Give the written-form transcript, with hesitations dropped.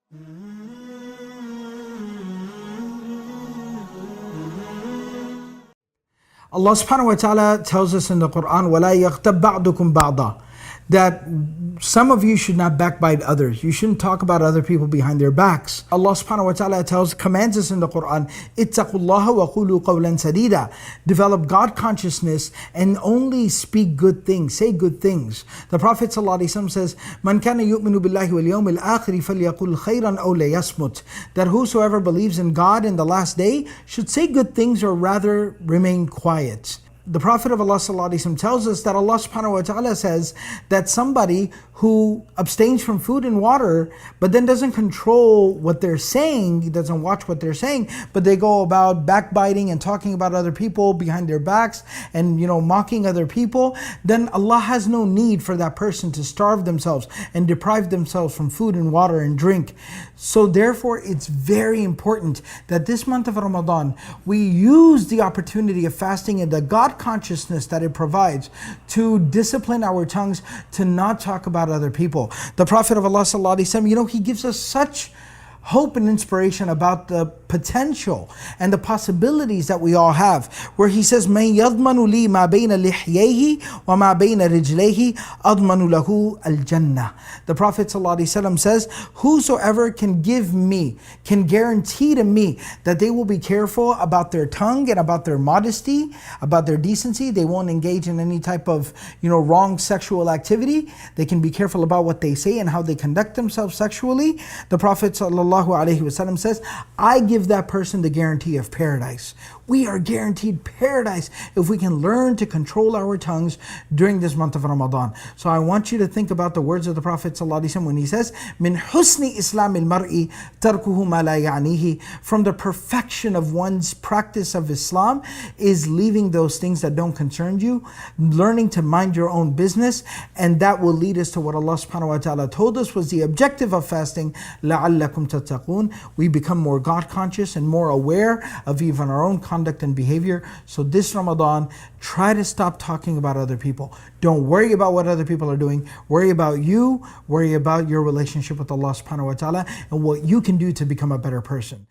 Allah subhanahu wa ta'ala tells us in the Quran, وَلَا يَغْتَبْ بَعْضُكُمْ بَعْضًا, that some of you should not backbite others. You shouldn't talk about other people behind their backs. Allah subhanahu wa ta'ala commands us in the Quran, اتَّقُوا اللَّهَ وَقُولُوا قَوْلًا سَدِيدًا. Develop God consciousness and only speak good things, say good things. The Prophet ﷺ says, مَنْ كَانَ يُؤْمِنُ بِاللَّهِ وَالْيَوْمِ الْآخِرِ فَلْيَقُلْ خَيْرًا أَوْ لَيَصْمُتْ. That whosoever believes in God and the last day should say good things or rather remain quiet. The Prophet of Allah ﷺ tells us that Allah subhanahu wa ta'ala says that somebody who abstains from food and water but then doesn't control what they're saying, he doesn't watch what they're saying, but they go about backbiting and talking about other people behind their backs and mocking other people, then Allah has no need for that person to starve themselves and deprive themselves from food and water and drink. So therefore it's very important that this month of Ramadan we use the opportunity of fasting and the God consciousness that it provides to discipline our tongues to not talk about other people. The Prophet of Allah ﷺ, he gives us such hope and inspiration about the potential and the possibilities that we all have, where he says, مَنْ يَضْمَنُ لِي مَا بَيْنَ لِحْيَيْهِ وَمَا بَيْنَ رِجْلَيْهِ أَضْمَنُ لَهُ الْجَنَّةِ. The Prophet ﷺ says, whosoever can give me, can guarantee to me that they will be careful about their tongue and about their modesty, about their decency, they won't engage in any type of wrong sexual activity, they can be careful about what they say and how they conduct themselves sexually. The Prophet ﷺ says, I give that person the guarantee of paradise. We are guaranteed paradise if we can learn to control our tongues during this month of Ramadan. So I want you to think about the words of the Prophet ﷺ when he says, "Min husni Islamil mar'i tarkuhu ma la ya'nihi." From the perfection of one's practice of Islam is leaving those things that don't concern you, learning to mind your own business, and that will lead us to what Allah subhanahu wa ta'ala told us was the objective of fasting, لَعَلَّكُمْ تَتَّقُونَ. We become more God conscious and more aware of even our own conduct and behavior. So this Ramadan, try to stop talking about other people. Don't worry about what other people are doing. Worry about you. Worry about your relationship with Allah subhanahu wa ta'ala and what you can do to become a better person.